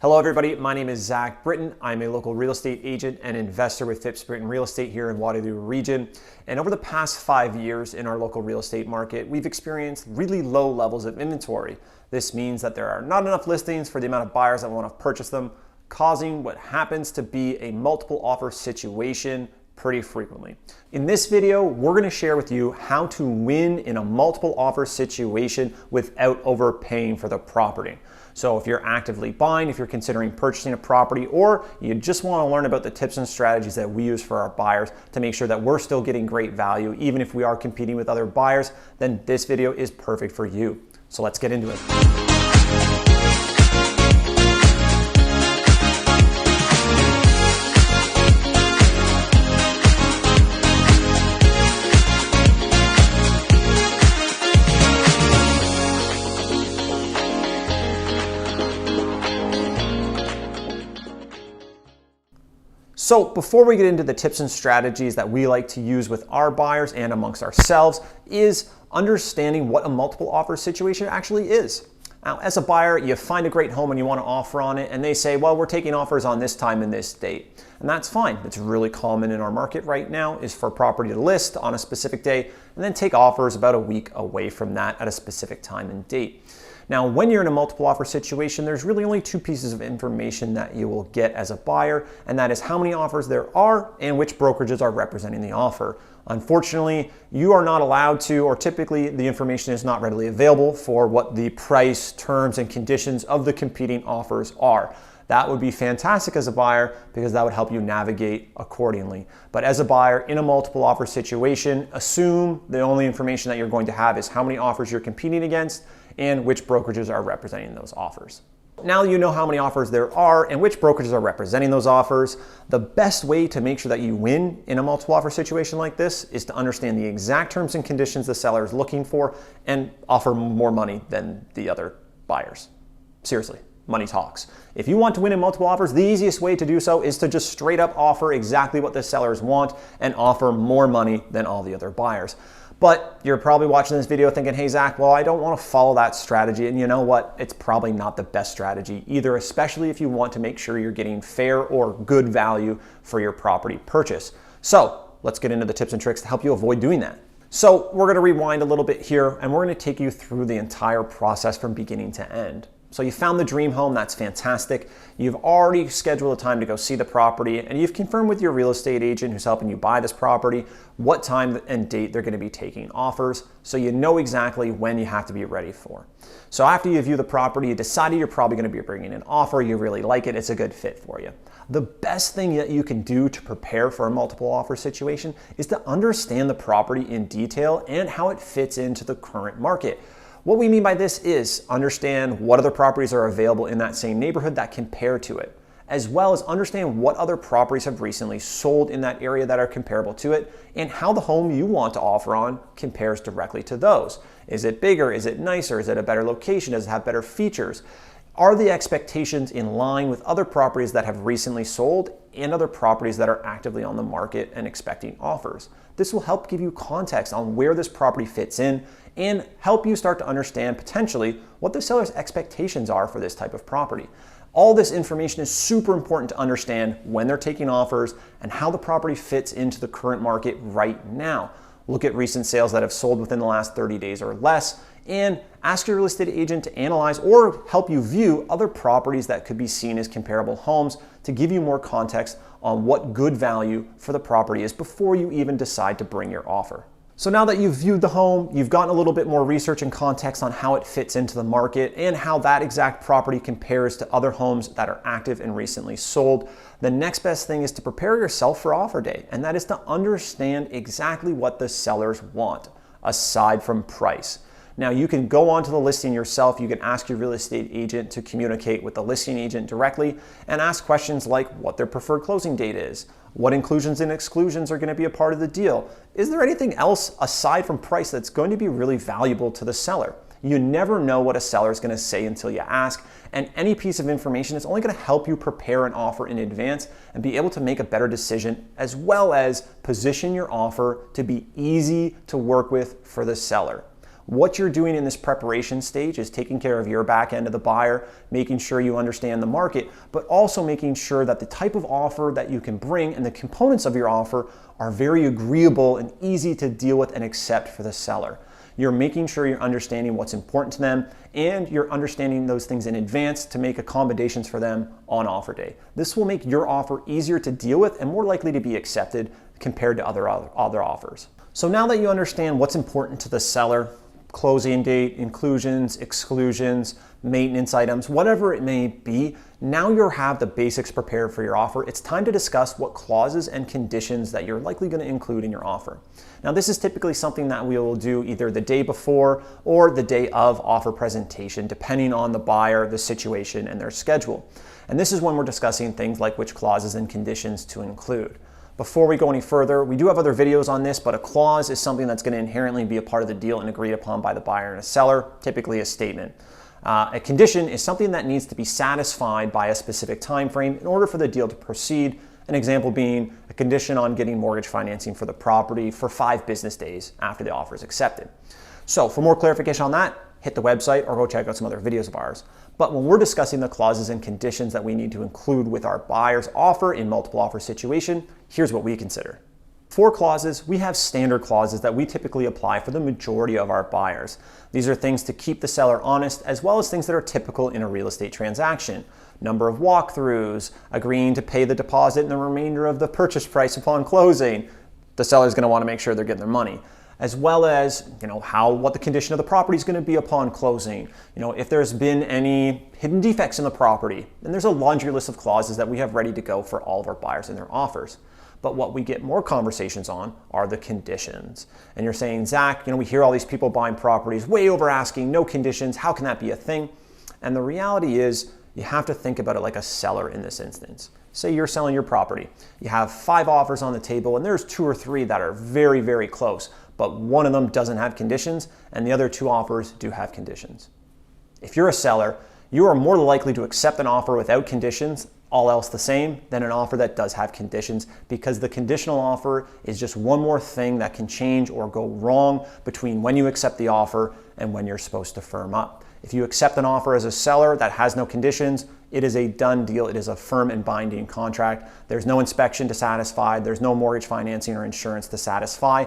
Hello everybody, my name is Zach Brittain. I'm a local real estate agent and investor with Phipps Brittain Real Estate here in Waterloo Region. And over the past 5 years in our local real estate market, we've experienced really low levels of inventory. This means that there are not enough listings for the amount of buyers that want to purchase them, causing what happens to be a multiple offer situation pretty frequently. In this video, we're going to share with you how to win in a multiple offer situation without overpaying for the property. So if you're actively buying, if you're considering purchasing a property, or you just want to learn about the tips and strategies that we use for our buyers to make sure that we're still getting great value, even if we are competing with other buyers, then this video is perfect for you. So let's get into it. So before we get into the tips and strategies that we like to use with our buyers and amongst ourselves is understanding what a multiple offer situation actually is. Now, as a buyer, you find a great home and you want to offer on it, and they say, well, we're taking offers on this time and this date. And that's fine. It's really common in our market right now is for property to list on a specific day and then take offers about a week away from that at a specific time and date. Now, when you're in a multiple offer situation, there's really only two pieces of information that you will get as a buyer, and that is how many offers there are and which brokerages are representing the offer. Unfortunately, you are not allowed to, or typically the information is not readily available for what the price, terms, and conditions of the competing offers are. That would be fantastic as a buyer because that would help you navigate accordingly. But as a buyer in a multiple offer situation, assume the only information that you're going to have is how many offers you're competing against and which brokerages are representing those offers. Now you know how many offers there are and which brokerages are representing those offers. The best way to make sure that you win in a multiple offer situation like this is to understand the exact terms and conditions the seller is looking for and offer more money than the other buyers. Seriously. Money talks. If you want to win in multiple offers, the easiest way to do so is to just straight up offer exactly what the sellers want and offer more money than all the other buyers. But you're probably watching this video thinking, hey Zach, well, I don't want to follow that strategy. And you know what? It's probably not the best strategy either, especially if you want to make sure you're getting fair or good value for your property purchase. So let's get into the tips and tricks to help you avoid doing that. So we're going to rewind a little bit here and we're going to take you through the entire process from beginning to end. So you found the dream home, that's fantastic. You've already scheduled a time to go see the property and you've confirmed with your real estate agent who's helping you buy this property what time and date they're going to be taking offers, so you know exactly when you have to be ready for. So after you view the property, you decided you're probably going to be bringing an offer, you really like it, it's a good fit for you. The best thing that you can do to prepare for a multiple offer situation is to understand the property in detail and how it fits into the current market. What we mean by this is understand what other properties are available in that same neighborhood that compare to it, as well as understand what other properties have recently sold in that area that are comparable to it, and how the home you want to offer on compares directly to those. Is it bigger? Is it nicer? Is it a better location? Does it have better features? Are the expectations in line with other properties that have recently sold and other properties that are actively on the market and expecting offers? This will help give you context on where this property fits in and help you start to understand potentially what the seller's expectations are for this type of property. All this information is super important to understand when they're taking offers and how the property fits into the current market right now. Look at recent sales that have sold within the last 30 days or less and ask your real estate agent to analyze or help you view other properties that could be seen as comparable homes to give you more context on what good value for the property is before you even decide to bring your offer. So now that you've viewed the home, you've gotten a little bit more research and context on how it fits into the market and how that exact property compares to other homes that are active and recently sold. The next best thing is to prepare yourself for offer day, and that is to understand exactly what the sellers want, aside from price. Now you can go onto the listing yourself, you can ask your real estate agent to communicate with the listing agent directly and ask questions like what their preferred closing date is, what inclusions and exclusions are going to be a part of the deal. Is there anything else aside from price that's going to be really valuable to the seller? You never know what a seller is going to say until you ask, and any piece of information is only going to help you prepare an offer in advance and be able to make a better decision, as well as position your offer to be easy to work with for the seller. What you're doing in this preparation stage is taking care of your back end of the buyer, making sure you understand the market, but also making sure that the type of offer that you can bring and the components of your offer are very agreeable and easy to deal with and accept for the seller. You're making sure you're understanding what's important to them, and you're understanding those things in advance to make accommodations for them on offer day. This will make your offer easier to deal with and more likely to be accepted compared to other offers. So now that you understand what's important to the seller, closing date, inclusions, exclusions, maintenance items, whatever it may be, now you have the basics prepared for your offer. It's time to discuss what clauses and conditions that you're likely going to include in your offer. Now, this is typically something that we will do either the day before or the day of offer presentation, depending on the buyer, the situation, and their schedule. And this is when we're discussing things like which clauses and conditions to include. Before we go any further, we do have other videos on this, but a clause is something that's going to inherently be a part of the deal and agreed upon by the buyer and a seller, typically a statement. A condition is something that needs to be satisfied by a specific time frame in order for the deal to proceed. An example being a condition on getting mortgage financing for the property for 5 business days after the offer is accepted. So for more clarification on that, hit the website or go check out some other videos of ours. But when we're discussing the clauses and conditions that we need to include with our buyer's offer in multiple offer situation, here's what we consider. For clauses, we have standard clauses that we typically apply for the majority of our buyers. These are things to keep the seller honest, as well as things that are typical in a real estate transaction. Number of walkthroughs, agreeing to pay the deposit and the remainder of the purchase price upon closing. The seller's going to want to make sure they're getting their money. As well as, what the condition of the property is going to be upon closing. If there's been any hidden defects in the property, then there's a laundry list of clauses that we have ready to go for all of our buyers and their offers. But what we get more conversations on are the conditions. And you're saying, Zach, we hear all these people buying properties way over asking, no conditions. How can that be a thing? And the reality is you have to think about it like a seller in this instance. Say you're selling your property. You have 5 offers on the table and there's 2 or 3 that are very, very close, but one of them doesn't have conditions and the other 2 offers do have conditions. If you're a seller, you are more likely to accept an offer without conditions, all else the same, than an offer that does have conditions, because the conditional offer is just one more thing that can change or go wrong between when you accept the offer and when you're supposed to firm up. If you accept an offer as a seller that has no conditions, it is a done deal. It is a firm and binding contract. There's no inspection to satisfy. There's no mortgage financing or insurance to satisfy.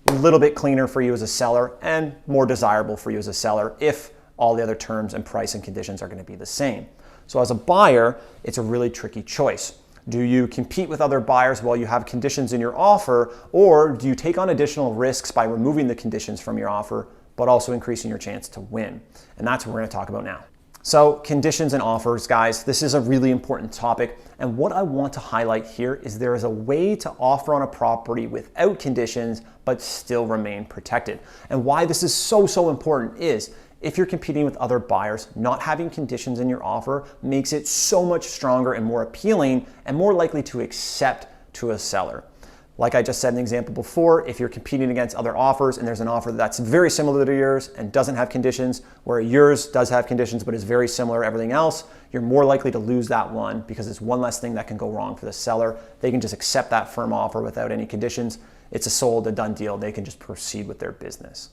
A little bit cleaner for you as a seller and more desirable for you as a seller if all the other terms and price and conditions are going to be the same. So as a buyer, it's a really tricky choice. Do you compete with other buyers while you have conditions in your offer, or do you take on additional risks by removing the conditions from your offer, but also increasing your chance to win? And that's what we're going to talk about now. So conditions and offers, guys, this is a really important topic. And what I want to highlight here is there is a way to offer on a property without conditions, but still remain protected. And why this is so important is if you're competing with other buyers, not having conditions in your offer makes it so much stronger and more appealing and more likely to accept to a seller. Like I just said in the example before, if you're competing against other offers and there's an offer that's very similar to yours and doesn't have conditions, where yours does have conditions but is very similar to everything else, you're more likely to lose that one because it's one less thing that can go wrong for the seller. They can just accept that firm offer without any conditions. It's a sold, a done deal. They can just proceed with their business.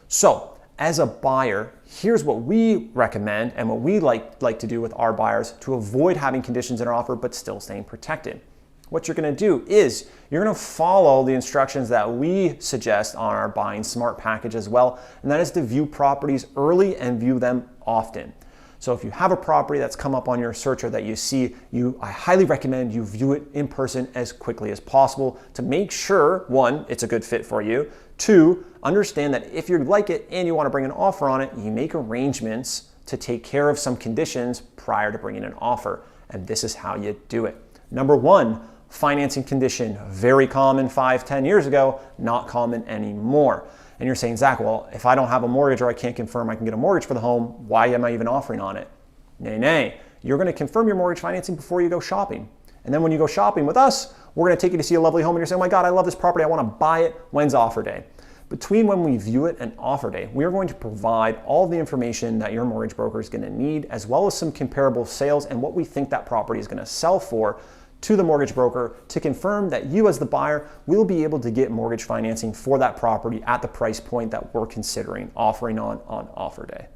So as a buyer, here's what we recommend and what we like to do with our buyers to avoid having conditions in our offer but still staying protected. What you're going to do is you're going to follow the instructions that we suggest on our Buying Smart package as well, and that is to view properties early and view them often. So if you have a property that's come up on your search or that you see, I highly recommend you view it in person as quickly as possible to make sure, 1, it's a good fit for you, 2, understand that if you like it and you want to bring an offer on it, you make arrangements to take care of some conditions prior to bringing an offer. And this is how you do it. Number 1, financing condition, very common 5-10 years ago, not common anymore. And you're saying, Zach, well, if I don't have a mortgage or I can't confirm I can get a mortgage for the home, why am I even offering on it? Nay. You're going to confirm your mortgage financing before you go shopping. And then when you go shopping with us, we're going to take you to see a lovely home and you're saying, oh my God, I love this property. I want to buy it. When's offer day? Between when we view it and offer day, we are going to provide all the information that your mortgage broker is going to need, as well as some comparable sales and what we think that property is going to sell for, to the mortgage broker to confirm that you as the buyer will be able to get mortgage financing for that property at the price point that we're considering offering on offer day.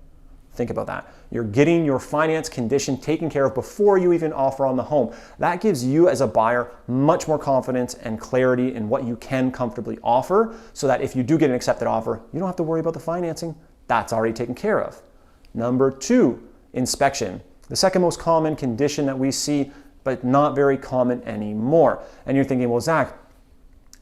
Think about that. You're getting your finance condition taken care of before you even offer on the home. That gives you as a buyer much more confidence and clarity in what you can comfortably offer, so that if you do get an accepted offer, you don't have to worry about the financing. That's already taken care of. Number 2, inspection. The second most common condition that we see, but not very common anymore. And you're thinking, well, Zach,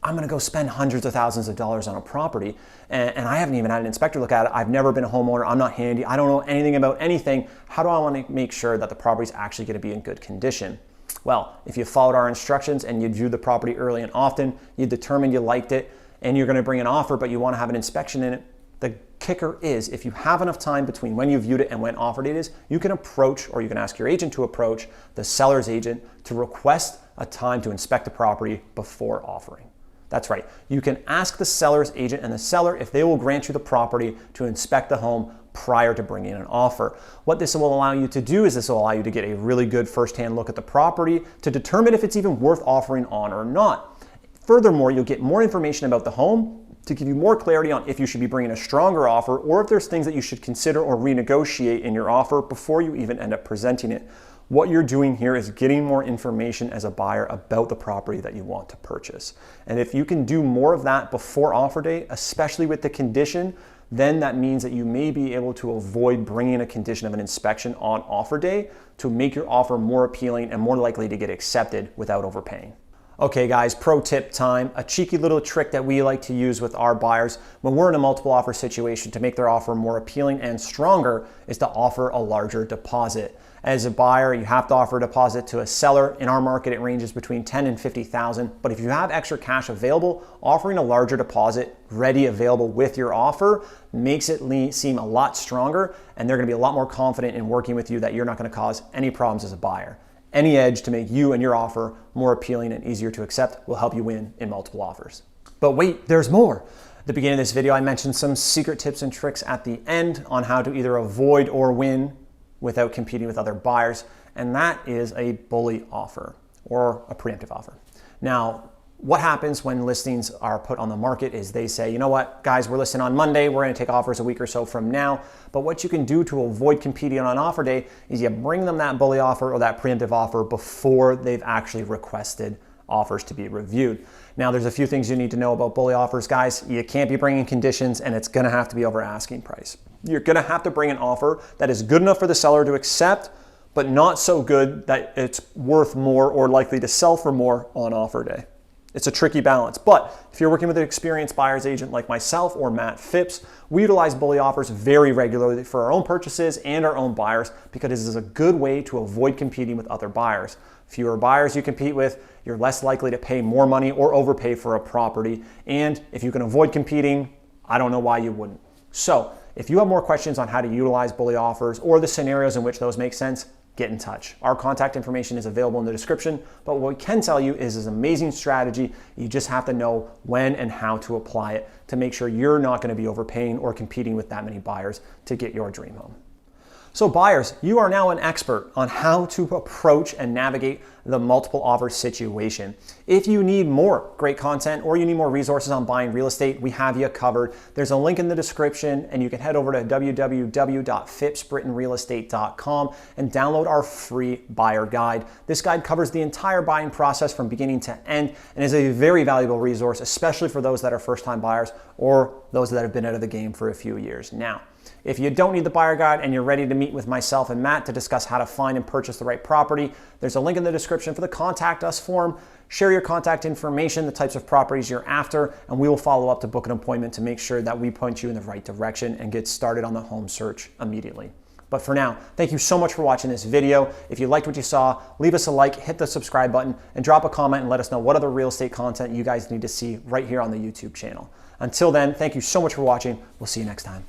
I'm gonna go spend hundreds of thousands of dollars on a property and I haven't even had an inspector look at it. I've never been a homeowner, I'm not handy, I don't know anything about anything. How do I wanna make sure that the property is actually gonna be in good condition? Well, if you followed our instructions and you viewed the property early and often, you determined you liked it, and you're gonna bring an offer, but you wanna have an inspection in it, the kicker is, if you have enough time between when you viewed it and when offer date is, you can approach, or you can ask your agent to approach the seller's agent to request a time to inspect the property before offering. That's right. You can ask the seller's agent and the seller if they will grant you the property to inspect the home prior to bringing in an offer. What this will allow you to do is this will allow you to get a really good firsthand look at the property to determine if it's even worth offering on or not. Furthermore, you'll get more information about the home to give you more clarity on if you should be bringing a stronger offer or if there's things that you should consider or renegotiate in your offer before you even end up presenting it. What you're doing here is getting more information as a buyer about the property that you want to purchase. And if you can do more of that before offer date, especially with the condition, then that means that you may be able to avoid bringing a condition of an inspection on offer day to make your offer more appealing and more likely to get accepted without overpaying. Okay guys, pro tip time. A cheeky little trick that we like to use with our buyers when we're in a multiple offer situation to make their offer more appealing and stronger is to offer a larger deposit. As a buyer, you have to offer a deposit to a seller. In our market, it ranges between $10,000 and $50,000. But if you have extra cash available, offering a larger deposit ready available with your offer makes it seem a lot stronger, and they're gonna be a lot more confident in working with you that you're not gonna cause any problems as a buyer. Any edge to make you and your offer more appealing and easier to accept will help you win in multiple offers. But wait, there's more. At the beginning of this video, I mentioned some secret tips and tricks at the end on how to either avoid or win without competing with other buyers, and that is a bully offer or a preemptive offer. Now, what happens when listings are put on the market is they say, you know what, guys, we're listing on Monday, we're gonna take offers a week or so from now, but what you can do to avoid competing on offer day is you bring them that bully offer or that preemptive offer before they've actually requested offers to be reviewed. Now, there's a few things you need to know about bully offers, guys. You can't be bringing conditions, and it's gonna have to be over asking price. You're gonna have to bring an offer that is good enough for the seller to accept, but not so good that it's worth more or likely to sell for more on offer day. It's a tricky balance, but if you're working with an experienced buyer's agent like myself or Matt Phipps, we utilize bully offers very regularly for our own purchases and our own buyers because this is a good way to avoid competing with other buyers. Fewer buyers you compete with, you're less likely to pay more money or overpay for a property. And if you can avoid competing, I don't know why you wouldn't. So if you have more questions on how to utilize bully offers or the scenarios in which those make sense, get in touch. Our contact information is available in the description, but what we can tell you is this amazing strategy. You just have to know when and how to apply it to make sure you're not going to be overpaying or competing with that many buyers to get your dream home. So buyers, you are now an expert on how to approach and navigate the multiple offer situation. If you need more great content or you need more resources on buying real estate, we have you covered. There's a link in the description, and you can head over to www.phippsbrittanrealestate.com and download our free buyer guide. This guide covers the entire buying process from beginning to end and is a very valuable resource, especially for those that are first-time buyers or those that have been out of the game for a few years now. If you don't need the buyer guide and you're ready to meet with myself and Matt to discuss how to find and purchase the right property, there's a link in the description for the Contact Us form. Share your contact information, the types of properties you're after, and we will follow up to book an appointment to make sure that we point you in the right direction and get started on the home search immediately. But for now, thank you so much for watching this video. If you liked what you saw, leave us a like, hit the subscribe button, and drop a comment and let us know what other real estate content you guys need to see right here on the YouTube channel. Until then, thank you so much for watching. We'll see you next time.